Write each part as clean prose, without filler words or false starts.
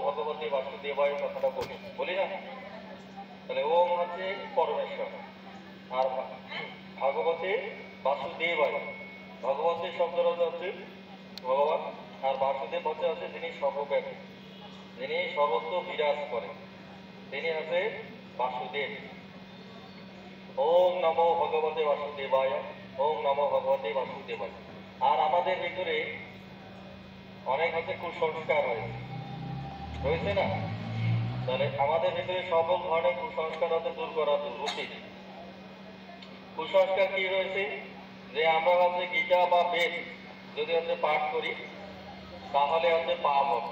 ভগবতী বাসুদেবায় কথাটা বলি না? তাহলে ওম হচ্ছে পরমেশ্বর, আর ভগবতী বাসুদেবায়, ভগবতী শব্দটা হচ্ছে ভগবান, আর বাসুদেব হচ্ছে যিনি সর্বব্যাপী, যিনি সর্বত্র বিরাজ করেন, তিনি হচ্ছে বাসুদেব। ওম নমো ভগবতে বাসুদেবায়, ওম নমো ভগবতে বাসুদেবায়। আর আমাদের ভিতরে অনেক হচ্ছে কুসংস্কার রয়েছে না? তাহলে আমাদের ভিতরে সকল ধরনের কুসংস্কার হচ্ছে দূর করা উচিত। কুসংস্কার কি রয়েছে? যে আমরা হচ্ছে গীতা বা বেদ যদি হচ্ছে পাঠ করি তাহলে হচ্ছে পাপ হবে,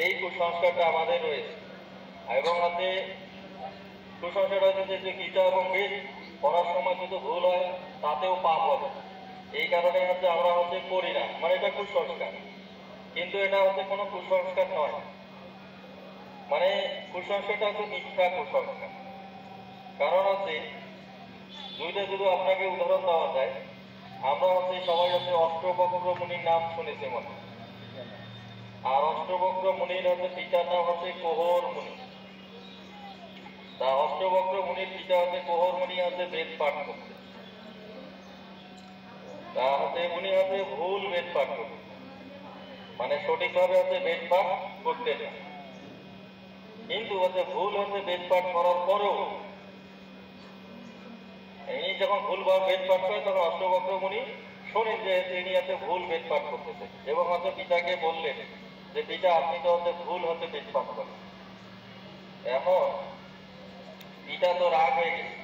এই কুসংস্কারটা আমাদের রয়েছে। এবং হচ্ছে কুসংস্কার হচ্ছে যে গীতা এবং বেদ পড়ার সময় যদি ভুল হয় তাতেও পাপ হবে, এই কারণে হচ্ছে আমরা হচ্ছে করি না, মানে এটা কুসংস্কার। কিন্তু এটা হচ্ছে কোনো কুসংস্কার নয়, মানে কুসংস্কারটা হচ্ছে মিথ্যা কুসংস্কার। কারণ হচ্ছে দুইটা যদি আপনাকে উদাহরণ দেওয়া যায়, আমরা হচ্ছে সবাই হচ্ছে অষ্টবক্র মুনির নাম শুনেছি মনে, আর অষ্টবক্র মুনির হচ্ছে পিতার নাম হচ্ছে কোহর মুনি। তা অষ্টবক্র মুনির পিতা হচ্ছে কোহর মুনি হচ্ছে বেদ পাঠ করতে, তা হচ্ছে উনি হচ্ছে ভুল বেদ পাঠ করতে, মানে সঠিকভাবে হচ্ছে বেদ পাঠ করতে না। কিন্তু হচ্ছে ভুল হচ্ছে বেদ পাঠ করার পরেও ইনি যখন ভুলভাবে বেদ পাঠ করে তখন অষ্টবক্র মুনি শোনেন যে তিনি হচ্ছে ভুল বেদ পাঠ করতেছে, এবং হচ্ছে পিতাকে বললেন যে পিতা আপনি তো হচ্ছে ভুল হচ্ছে বেদ পাঠ করেন। এখন পিতা তো রাগ হয়ে গেছে,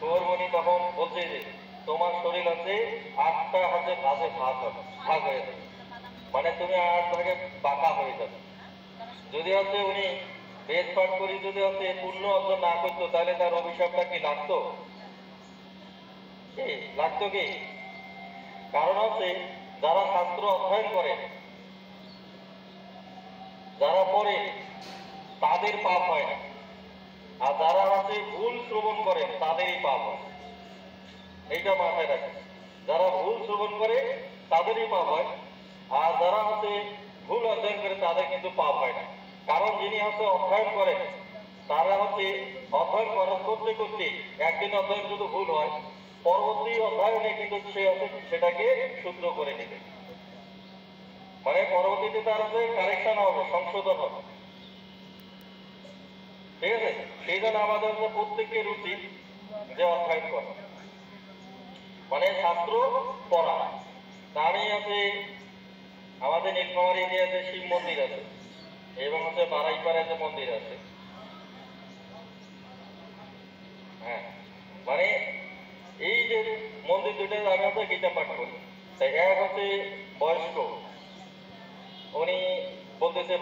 কোহর মুনি তখন বলছে যে তোমার শরীর হচ্ছে 8টা হচ্ছে ভাগে ভাগ হয়ে যাবে, মানে তুমি 8 ভাগে বাঁকা হয়ে যাবে। যদি হচ্ছে উনি বেদ পাঠ করি যদি হচ্ছে পূর্ণ অর্জন না করতো তাহলে তার অভিশাপটা কি লাগতো? লাগতো কি? কারণ হচ্ছে যারা শাস্ত্র অধ্যয়ন করে, যারা পড়ে তাদের পাপ হয় না, আর যারা হচ্ছে ভুল শ্রবণ করে তাদেরই পাপ হয়, এইটা মাথায় রাখে। যারা ভুল শ্রবণ করে তাদেরই পাপ হয়, আর যারা হচ্ছে ভুল অধ্যয়ন করে তাদের কিন্তু পাপ হয় না। কারণ যিনি হচ্ছে অধ্যয়ন করে তারা হচ্ছে অধ্যয়ন করতে করতে একদিন অধ্যয়ন যদি ভুল হয়, পরবর্তী অধ্যয়নে কিন্তু সে হচ্ছে সেটাকে শুদ্ধ করে নেবে, মানে পরবর্তীতে তার হচ্ছে কারেকশন হবে, সংশোধন হবে। ঠিক আছে? সেই জন্য আমাদের হচ্ছে প্রত্যেকের উচিত যে অধ্যয়ন করা, মানে শাস্ত্র পড়া। তারই আছে আমাদের নীলফামারী এরিয়াতে শিব মন্দির আছে, এবং হচ্ছে বারাইপাড়ায় যে মন্দির আছে, হ্যাঁ, মানে এই যে মন্দির দুইটার আমি হচ্ছে গীতা পাঠ করি। তাই এক হচ্ছে বয়স্ক, উনি বলতেছে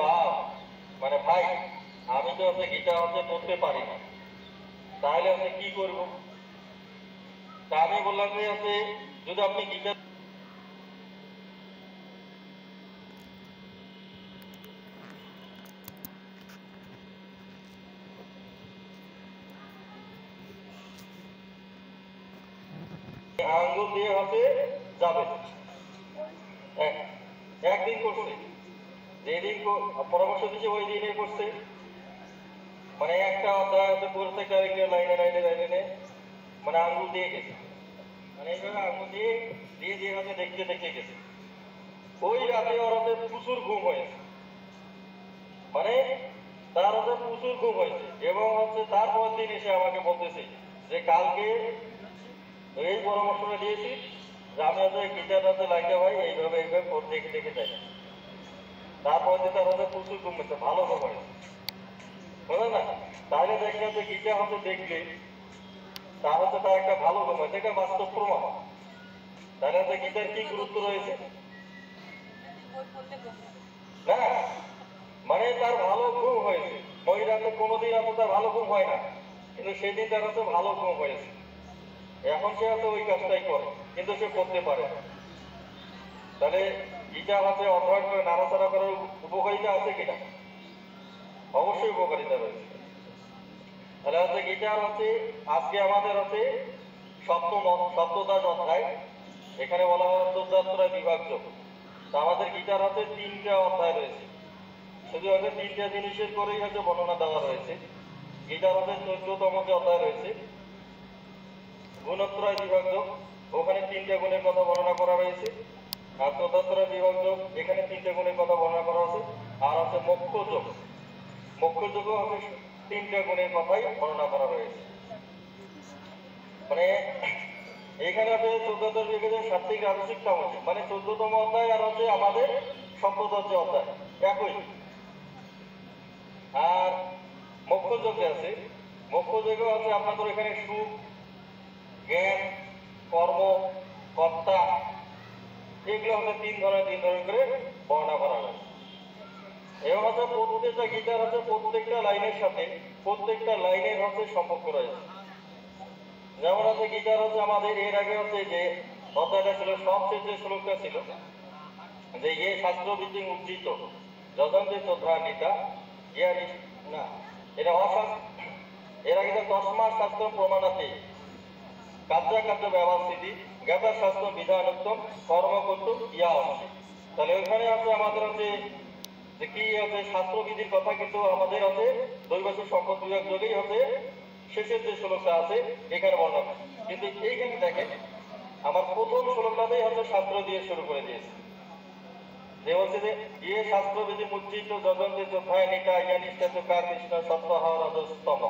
মানে ভাই আমি তো হচ্ছে গীতা হচ্ছে পড়তে পারি না, তাহলে হচ্ছে কি করবো? তা আমি বললাম যে হচ্ছে যদি আপনি গীতা আঙ্গুল দিয়ে হচ্ছে যাবে, একদিন করছে, যেদিন পরামর্শ দিচ্ছে ওই দিনে করছে, মানে একটা অধ্যায় হচ্ছে প্রত্যেকটা লাইনে লাইনে লাইনে মানে আঙ্গুল দিয়ে গেছে, মানে এইভাবে আঙ্গুল দিয়ে দিয়ে দিয়ে হচ্ছে দেখতে দেখতে গেছে। ওই রাতে ওর হচ্ছে প্রচুর ঘুম হয়েছে, মানে তার হচ্ছে প্রচুর ঘুম হয়েছে, এবং হচ্ছে তারপর দিন এসে আমাকে বলতেছে যে কালকে এই পরামর্শটা দিয়েছি যে আমি হচ্ছে গীতাটাতে লাগে ভাই এইভাবে এইভাবে দেখে দেখে যাই। তারপর তার হচ্ছে প্রচুর ঘুম হয়েছে, ভালো ঘুম হয়েছে, বুঝলেন না? তাহলে দেখলাম যে গীতা হচ্ছে দেখলে তার হচ্ছে তার একটা ভালো ঘুম হয়েছে, এটা বাস্তব প্রমাণ। তাহলে হচ্ছে গীতার কি গুরুত্ব রয়েছে না? মানে তার ভালো ঘুম হয়েছে, ওই রাতে কোনোদিন হচ্ছে তার ভালো ঘুম হয় না, কিন্তু সেদিন তার হচ্ছে ভালো ঘুম হয়েছে। এখন সে হচ্ছে ওই কাজটাই করে, কিন্তু সে করতে পারে না। তাহলে গীতা হচ্ছে অধ্যয়ন করে নাড়াচাড়া করার উপকারিতা আছে কিনা? অবশ্যই উপকারিতা রয়েছে। তাহলে হচ্ছে গীতার হচ্ছে আজকে আমাদের হচ্ছে সপ্তদশ অধ্যায়, এখানে বলা হয় চৌদ্দাত্রায় বিভাজ্য। তা আমাদের গীতার হচ্ছে 3টা অধ্যায় রয়েছে, শুধু হচ্ছে তিনটা জিনিসের করেই হচ্ছে বর্ণনা দেওয়া রয়েছে। গীতার হচ্ছে 14তম যে অধ্যায় রয়েছে গুণত্রয় বিভাগ, ওখানে তিনটা গুণের কথা বর্ণনা করা রয়েছে। আর চতুর্থয় বিভাগ, এখানে তিনটা গুণের কথা বর্ণনা করা আছে। আর হচ্ছে মোক্ষ যোগ, মোক্ষ যোগ হচ্ছে তিনটা গুণের কথাই বর্ণনা করা রয়েছে। মানে এখানে আছে 14তম বিভাগের সাত্বিক রাজসিক তামসিক, মানে 14তম অধ্যায় আর হচ্ছে আমাদের সপ্তদশ যে অধ্যায় একই। আর মোক্ষ যোগে আছে, মোক্ষ যোগে আছে আপনাদের এখানে সুখ, জ্ঞান, কর্ম, কর্তা, এগুলো হচ্ছে তিন ধরনের করে বর্ণনা করা হয়। এবং হচ্ছে প্রত্যেকটা গীতার হচ্ছে প্রত্যেকটা লাইনের সাথে প্রত্যেকটা লাইনের হচ্ছে সম্পর্ক রয়েছে। যেমন হচ্ছে গীতার হচ্ছে আমাদের এর আগে হচ্ছে যে অধ্যায়টা ছিল, সবচেয়ে যে শ্লোকটা ছিল যে ইয়ে শাস্ত্রবিধি উজ্জিত যজন্তে শ্রদ্ধা নিতা ইয়া না, এটা অশাস্ত্র। এর আগে তসমাৎ শাস্ত্র প্রমাণাতে কার্য ব্যবস্থিতি জ্ঞাতা শাস্ত্র বিধানোত্তম কর্ম করত ইয়া আছে। তাহলে ওইখানে আছে আমাদের হচ্ছে যে কি হচ্ছে শাস্ত্রবিধির কথা, কিন্তু আমাদের হচ্ছে দৈবাসিক সম্পদ বিভাগ যোগেই হচ্ছে শেষের যে শ্লোকটা আছে এখানে বর্ণনা। কিন্তু এইখানে দেখেন আমার প্রথম শ্লোকটাতেই হচ্ছে শাস্ত্র দিয়ে শুরু করে দিয়েছে, যে হচ্ছে যে ইয়ে শাস্ত্রবিধি মুচ্চিত যজন্তে চোখায় নিকা ইয়া নিষ্ঠা চোখা কৃষ্ণ সত্য হরস্তম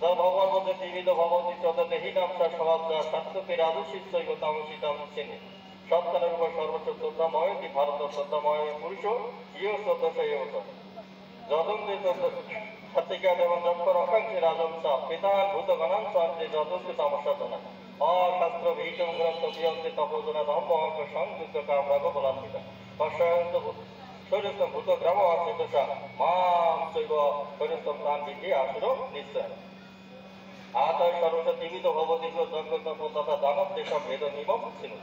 যা ভগবান বলতে ত্রিবিধ ভগবতী চন্দ্রে হি নামসা স্বভাব যা শাস্ত্রকে রাজশিষ্য তামসিতাম চিহ্নে সত্তানের উপর সর্বোচ্চ শ্রদ্ধাময় কি ভারত শ্রদ্ধাময় পুরুষ ইয় শ্রদ্ধা ইয় যদন্তে সত্যিকা দেবন যক্ষ রক্ষাংশে রাজংসা পিতান ভূত গণাংশে যদন্তে তামসা জনা অশাস্ত্র ভীষণ গ্রন্থ প্রিয়ন্তে তপোজনা ধম্ম অঙ্ক সংযুক্ত কামরাগ বলান্বিতা পশ্চান্ত শৈরস্থ ভূত গ্রাম আশ্রিতা মাম শৈব শৈরস্থ প্রাণ বিধি আসুর নিশ্চয় আতয় সর্বস্ব জীবিত ভবদীপ যজ্ঞ তথা দানব দেশম ভেদ নিমম ছিল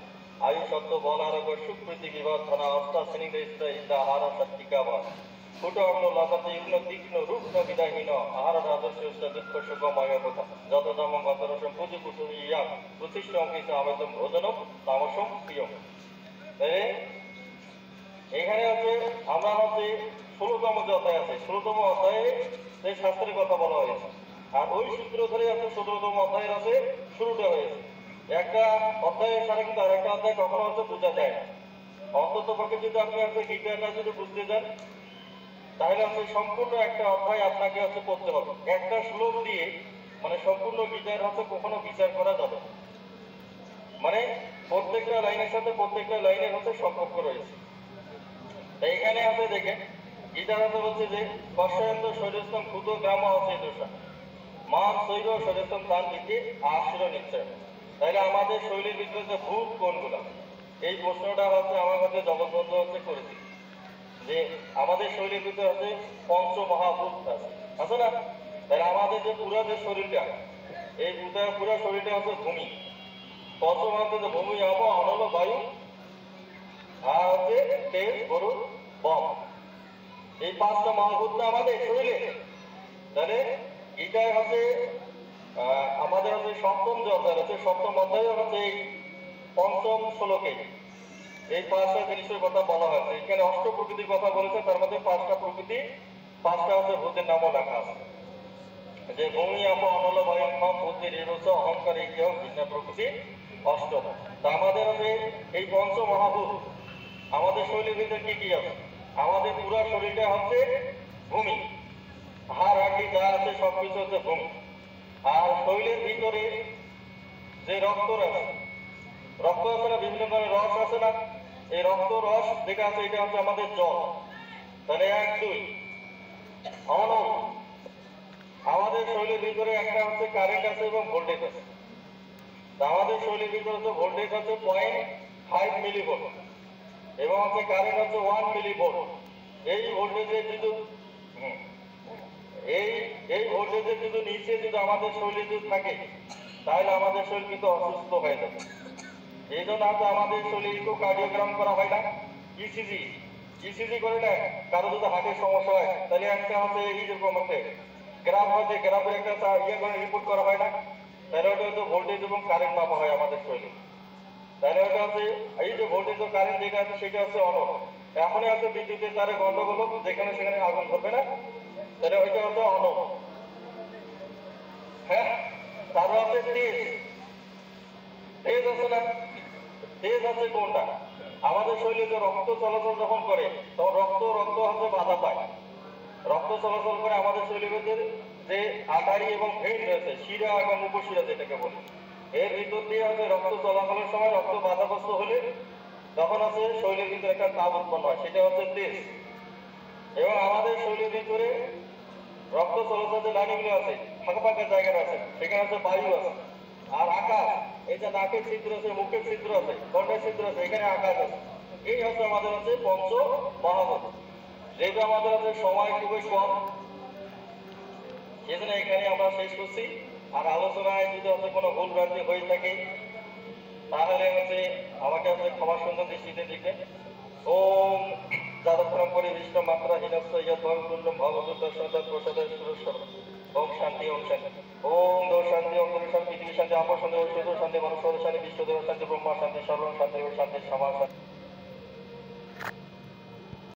আয়ু সত্য বল আরোগ্য সুপ্রীতি বিবর্ধনা অষ্টা শ্রেণী ইন্দা আহার সত্তিকা বল ফুট অঙ্গ লতাতে ইগ্ন তীক্ষ্ণ রূপ্ন বিদাহীন আহার রাজস্ব দুঃখ সুখময় কথা যত দম গত রসম পুঁজি কুসুম ইয়া প্রতিষ্ঠ অঙ্কিত আবেদন ভোজনম তামসম প্রিয়ম। এখানে হচ্ছে আমরা হচ্ছে 16তম যে অধ্যায় আছে 16তম অধ্যায়ে সেই শাস্ত্রের কথা বলা হয়েছে। আর ওই সূত্র ধরে হচ্ছে 17তম অধ্যায়ের আছে শুরুটা হয়েছে। একটা অধ্যায়ের সাথে কিন্তু আরেকটা অধ্যায় কখনো হচ্ছে বোঝা যায় না। অন্তত পক্ষে যদি আপনি হচ্ছে গীতাটা যদি বুঝতে যান তাহলে হচ্ছে সম্পূর্ণ একটা অধ্যায় আপনাকে হচ্ছে পড়তে হবে। একটা শ্লোক দিয়ে মানে সম্পূর্ণ গীতার হচ্ছে কখনো বিচার করা যাবে, মানে প্রত্যেকটা লাইনের সাথে প্রত্যেকটা লাইনের হচ্ছে সম্পর্ক রয়েছে। তাই এখানে আছে দেখেন গীতার হচ্ছে বলছে যে কর্ষয়ন্ত শৈরস্তম ক্ষুদ গ্রাম আছে দোষা মান শৈর শৈরস্তম প্রাণ দিতে আশ্র নিশ্চয়। তাহলে আমাদের শৈলীর ভিতরে যে ভূত কোনগুলো, এই প্রশ্নটা হচ্ছে আমার কাছে জগৎবন্ধু হচ্ছে করেছে যে আমাদের শরীরের ভিতরে হচ্ছে পঞ্চ মহাভূত আছে না। তাহলে আমাদের যে পুরো যে শরীরটা, এই পুরো শরীরটা হচ্ছে ভূমি। পঞ্চ মহাভূত যে ভূমি, আব, অনল, বায়ু আর হচ্ছে তেজ, গরু, বম, এই পাঁচটা মহাভূত আমাদের শরীরে। তাহলে এটাই হচ্ছে আমাদের হচ্ছে সপ্তম যে অধ্যায় আছে, সপ্তম অধ্যায় হচ্ছে এই পঞ্চম শ্লোকে এই পাঁচটা জিনিসের কথা বলা হয়েছে। এখানে অষ্ট প্রকৃতির কথা বলেছে, তার মধ্যে পাঁচটা প্রকৃতি, পাঁচটা হচ্ছে ভূতের নামও লেখা আছে, যে ভূমি আপ অনল ভয়ঙ্কর বুদ্ধি নিরস অহংকার এই ভিন্ন প্রকৃতি অষ্টম। তা আমাদের হচ্ছে এই পঞ্চ মহাভূত আমাদের শরীরের ভিতরে কি কি আছে? আমাদের পুরো শরীরটা হচ্ছে ভূমি, হাড় হাড্ডি যা আছে সবকিছু হচ্ছে ভূমি। আর শরীরের ভিতরে যে রক্ত আছে, রক্ত আছে না, বিভিন্ন ধরনের রস আছে না, এই রক্ত রস যেটা আছে এটা হচ্ছে আমাদের জল। তাহলে 1 2 অনল। আমাদের শরীরের ভিতরে একটা হচ্ছে কারেন্ট আছে এবং ভোল্টেজ আছে। আমাদের শরীরের ভিতরে হচ্ছে ভোল্টেজ হচ্ছে 0.5 মিলিভোল্ট এবং হচ্ছে কারেন্ট হচ্ছে 1 মিলিভোল্ট। এই ভোল্টেজের যদি এই ভোল্টেজের যদি নিচে যদি আমাদের শরীরে যদি থাকে তাহলে আমাদের শরীর কিন্তু অসুস্থ হয়ে যাবে। এই জন্য আমাদের শরীরে ইকোকার্ডিওগ্রাম করা হয় না, ইসিজি করে না। কারো যদি হার্টের সমস্যা হয় তাহলে একটা হচ্ছে এইরকম হচ্ছে গ্রাফ হচ্ছে, গ্রাফে একটা ইয়ে করে রিপোর্ট করা হয় না। তাহলে ওটা হচ্ছে ভোল্টেজ এবং কারেন্ট মাপা হয় আমাদের শরীরে। তাহলে ওটা হচ্ছে এই যে ভোল্টেজ ও কারেন্ট যেটা আছে সেটা হচ্ছে অনল। এখনই হচ্ছে বিদ্যুতের তারে গন্ডগোল, যেখানে সেখানে আগুন ধরবে না, তাহলে ওইটা হচ্ছে অনব। হ্যাঁ, তারপর হচ্ছে তেজ। তেজ আছে না? তেজ আছে কোনটা? আমাদের শরীরে যে রক্ত চলাচল যখন করে তখন রক্ত হচ্ছে বাধা পায়। রক্ত চলাচল করে আমাদের শরীরের যে আটারি এবং ভেন রয়েছে, শিরা এবং উপশিরা যেটাকে বলি, এর ভিতর দিয়ে হচ্ছে রক্ত চলাচলের সময় রক্ত বাধাগ্রস্ত হলে তখন হচ্ছে শরীরের ভিতরে একটা তাপ উৎপন্ন হয়, সেটা হচ্ছে তেজ। এবং আমাদের শরীরের ভিতরে রক্ত চলাচল যে লাইনগুলো আছে, ফাঁকা ফাঁকা জায়গাটা আছে, সেখানে হচ্ছে বায়ু আছে। আর আকাশ, এই যে নাকের ছিদ্র আছে, মুখের ছিদ্র আছে, কণ্ঠের ছিদ্র আছে, এখানে আকাশ আছে। এই হচ্ছে আমাদের হচ্ছে পঞ্চ মহাভূত। যেহেতু আমাদের হচ্ছে সময় খুবই কম, সেজন্য এখানে আমরা শেষ করছি। আর আলোচনায় যদি হচ্ছে কোনো ভুল ভ্রান্তি হয়ে থাকে তাহলে হচ্ছে আমাকে হচ্ছে ক্ষমা সুন্দর দৃষ্টিতে দিবেন। ওম যাদক্ষরম পরিবিষ্ট মাত্রা হিনস্ত ইয়দ্ভবতুল্যম ভবতুল্যস্বতৎ প্রসাদের সুরস্বর। ওম শান্তি, ওম শান্তি। ওম দৌ শান্তি, ওম দৌ শান্তি, পৃথিবী শান্তি, আপর শান্তি, ঐশ্বর্য শান্তি, মনুষ্য শান্তি, বিশ্বদেব শান্তি, ব্রহ্মা শান্তি, সর্বং শান্তি, ও শান্তি, সমাজ শান্তি।